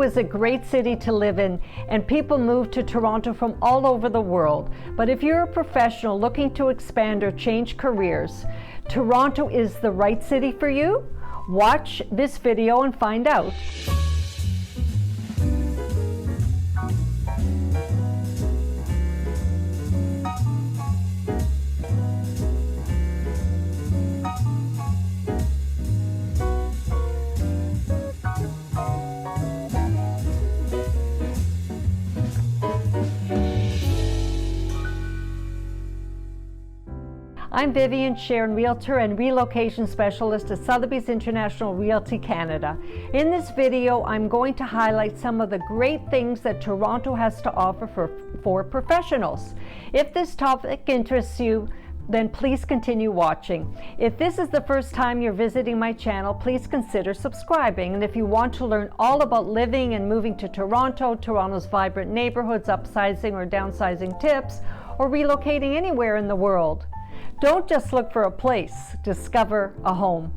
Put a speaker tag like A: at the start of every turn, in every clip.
A: Toronto is a great city to live in, and people move to Toronto from all over the world. But if you're a professional looking to expand or change careers, Toronto is the right city for you? Watch this video and find out. I'm Vivien Sharon, Realtor and Relocation Specialist at Sotheby's International Realty Canada. In this video, I'm going to highlight some of the great things that Toronto has to offer for professionals. If this topic interests you, then please continue watching. If this is the first time you're visiting my channel, please consider subscribing. And if you want to learn all about living and moving to Toronto, Toronto's vibrant neighborhoods, upsizing or downsizing tips, or relocating anywhere in the world, don't just look for a place, discover a home.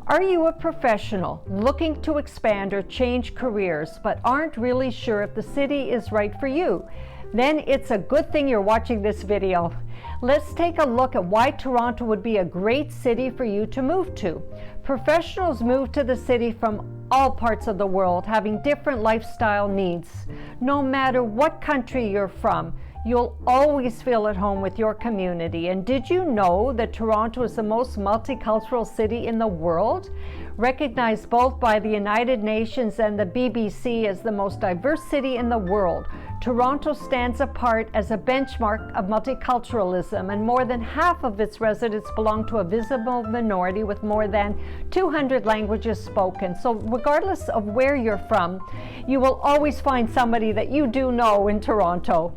A: Are you a professional looking to expand or change careers but aren't really sure if the city is right for you? Then it's a good thing you're watching this video. Let's take a look at why Toronto would be a great city for you to move to. Professionals move to the city from all parts of the world, having different lifestyle needs. No matter what country you're from, you'll always feel at home with your community. And did you know that Toronto is the most multicultural city in the world? Recognized both by the United Nations and the BBC as the most diverse city in the world, Toronto stands apart as a benchmark of multiculturalism, and more than half of its residents belong to a visible minority with more than 200 languages spoken. So regardless of where you're from, you will always find somebody that you do know in Toronto.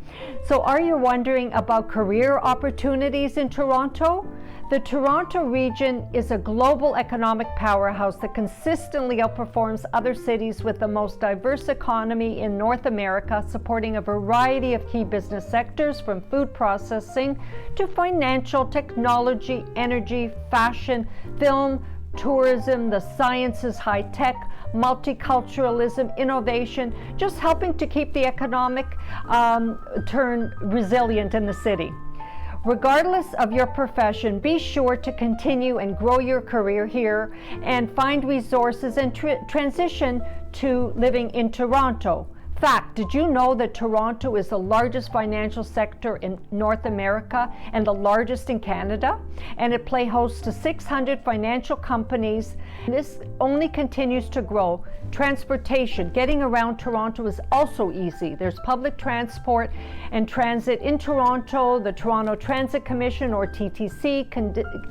A: So are you wondering about career opportunities in Toronto? The Toronto region is a global economic powerhouse that consistently outperforms other cities with the most diverse economy in North America, supporting a variety of key business sectors from food processing to financial, technology, energy, fashion, film, tourism, the sciences, high tech, multiculturalism, innovation, just helping to keep the economic turn resilient in the city. Regardless of your profession, be sure to continue and grow your career here and find resources and transition to living in Toronto. Fact, did you know that Toronto is the largest financial sector in North America and the largest in Canada? And it plays host to 600 financial companies. This only continues to grow. Transportation, getting around Toronto is also easy. There's public transport and transit in Toronto, the Toronto Transit Commission or TTC,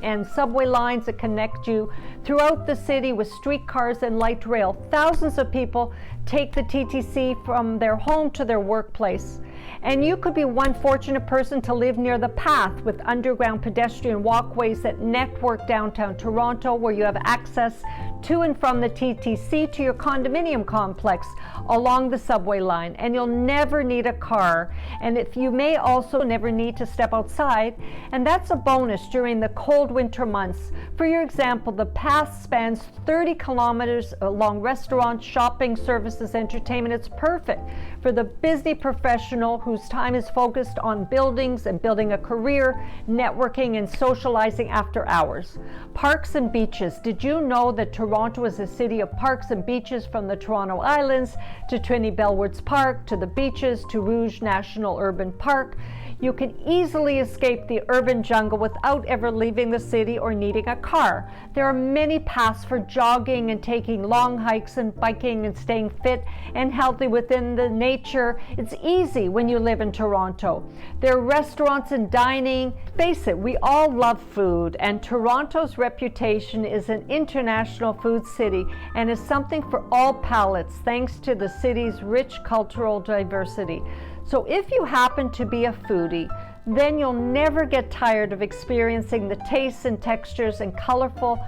A: and subway lines that connect you throughout the city with streetcars and light rail. Thousands of people take the TTC from their home to their workplace. And you could be one fortunate person to live near the path with underground pedestrian walkways that network downtown Toronto, where you have access to and from the TTC to your condominium complex along the subway line, and you'll never need a car. And if you may also never need to step outside, and that's a bonus during the cold winter months. For your example, the path spans 30 kilometers along restaurants, shopping, services, entertainment. It's perfect for the busy professional whose time is focused on buildings and building a career, networking, and socializing after hours. Parks and beaches. Did you know that Toronto is a city of parks and beaches, from the Toronto Islands to Trinity Bellwoods Park to the beaches to Rouge National Urban Park? You can easily escape the urban jungle without ever leaving the city or needing a car. There are many paths for jogging and taking long hikes and biking and staying fit and healthy within the nature. It's easy when you live in Toronto. There are restaurants and dining. Face it, we all love food, and Toronto's reputation is an international food city and is something for all palates thanks to the city's rich cultural diversity. So if you happen to be a foodie, then you'll never get tired of experiencing the tastes and textures and colorful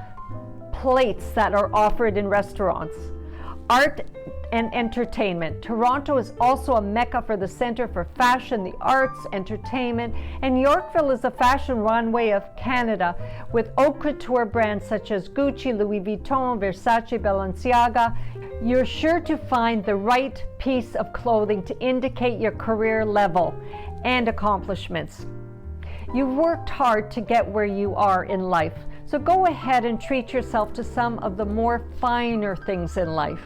A: plates that are offered in restaurants. Art and entertainment. Toronto is also a mecca for the Center for Fashion, the Arts, Entertainment, and Yorkville is the fashion runway of Canada with haute couture brands such as Gucci, Louis Vuitton, Versace, Balenciaga. You're sure to find the right piece of clothing to indicate your career level and accomplishments. You've worked hard to get where you are in life, so go ahead and treat yourself to some of the more finer things in life.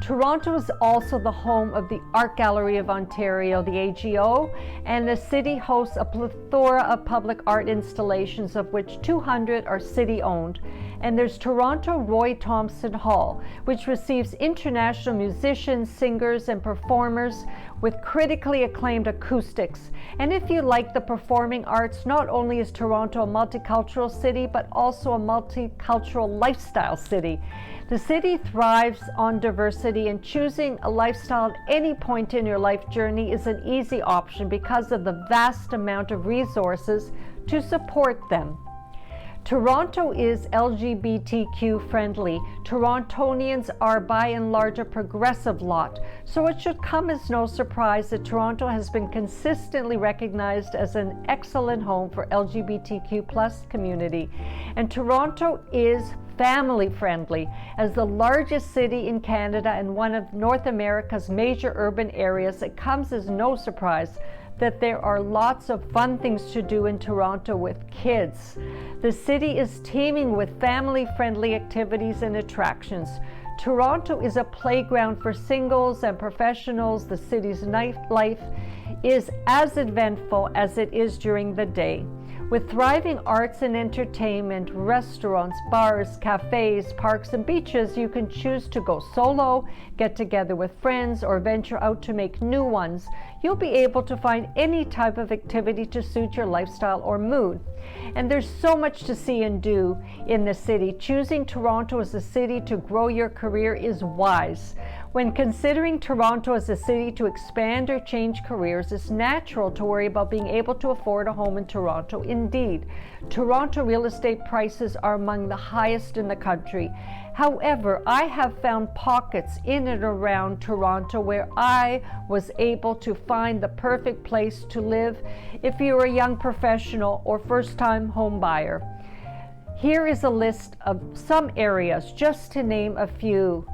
A: Toronto is also the home of the Art Gallery of Ontario, the AGO, and the city hosts a plethora of public art installations, of which 200 are city-owned. And there's Toronto Roy Thomson Hall, which receives international musicians, singers, and performers with critically acclaimed acoustics. And if you like the performing arts, not only is Toronto a multicultural city, but also a multicultural lifestyle city. The city thrives on diversity, and choosing a lifestyle at any point in your life journey is an easy option because of the vast amount of resources to support them. Toronto is LGBTQ friendly. Torontonians are by and large a progressive lot, so it should come as no surprise that Toronto has been consistently recognized as an excellent home for LGBTQ+ community. And Toronto is family friendly. As the largest city in Canada and one of North America's major urban areas, it comes as no surprise that there are lots of fun things to do in Toronto with kids. The city is teeming with family-friendly activities and attractions. Toronto is a playground for singles and professionals. The city's nightlife is as eventful as it is during the day. With thriving arts and entertainment, restaurants, bars, cafes, parks, and beaches, you can choose to go solo, get together with friends, or venture out to make new ones. You'll be able to find any type of activity to suit your lifestyle or mood. And there's so much to see and do in the city. Choosing Toronto as a city to grow your career is wise. When considering Toronto as a city to expand or change careers, it's natural to worry about being able to afford a home in Toronto. Indeed, Toronto real estate prices are among the highest in the country. However, I have found pockets in and around Toronto where I was able to find the perfect place to live if you're a young professional or first-time home buyer. Here is a list of some areas, just to name a few.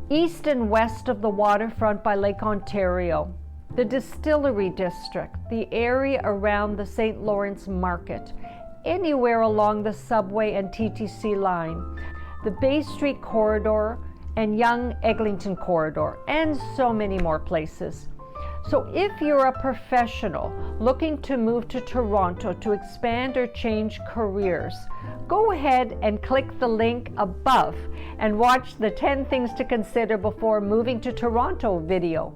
A: East and west of the waterfront by Lake Ontario, the Distillery District, the area around the St. Lawrence Market, anywhere along the subway and TTC line, the Bay Street Corridor and Yonge Eglinton Corridor, and so many more places. So if you're a professional looking to move to Toronto to expand or change careers, go ahead and click the link above and watch the 10 things to consider before moving to Toronto video.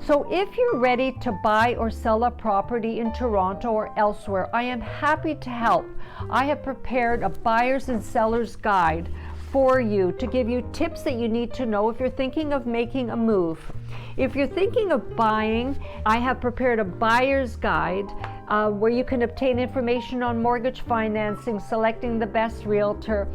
A: So if you're ready to buy or sell a property in Toronto or elsewhere, I am happy to help. I have prepared a buyer's and seller's guide for you to give you tips that you need to know if you're thinking of making a move. If you're thinking of buying, I have prepared a buyer's guide where you can obtain information on mortgage financing, selecting the best realtor,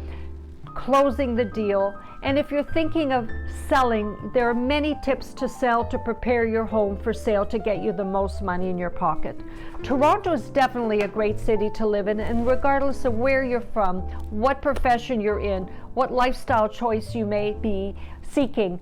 A: closing the deal. And if you're thinking of selling, there are many tips to sell to prepare your home for sale to get you the most money in your pocket. Toronto is definitely a great city to live in, and regardless of where you're from, what profession you're in, what lifestyle choice you may be seeking,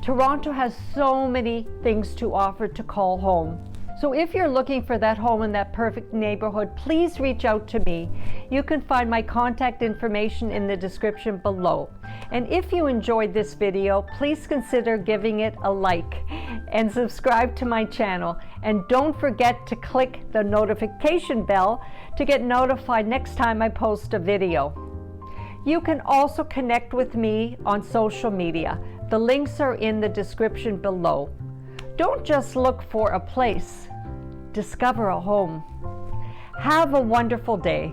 A: Toronto has so many things to offer to call home. So if you're looking for that home in that perfect neighborhood, please reach out to me. You can find my contact information in the description below. And if you enjoyed this video, please consider giving it a like and subscribe to my channel. And don't forget to click the notification bell to get notified next time I post a video. You can also connect with me on social media. The links are in the description below. Don't just look for a place, discover a home. Have a wonderful day.